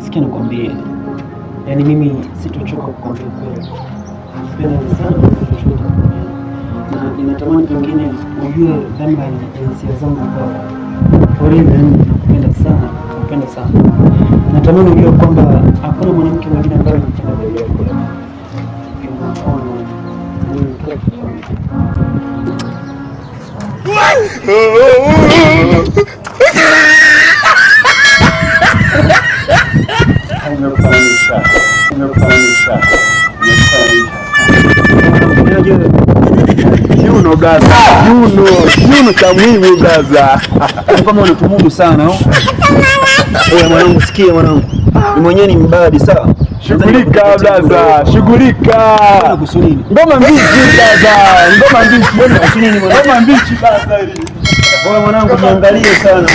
Sikia nikwambie, yaani mimi sitochoka kukwambia kweli. Napenda sana kuchochoka na ninatamani pengine ujue dhamba ya hisia zangu kwa forever. Nakupenda sana, natamani ujue kwamba hakuna mwanamke mwingine ambaye anapenda zaidi yako. Juno gaza, Juno cha muhimu gaza. Kama unatumudu sana au? Wewe mwanangu, sikia mwanangu. Ni mwenyewe ni mbadi sawa? Shughulika blaza, shughulika. Ngoma mbichi gaza, ngoma mbichi. Ngoma mbichi gaza hili. Wewe mwanangu, niangalie sana.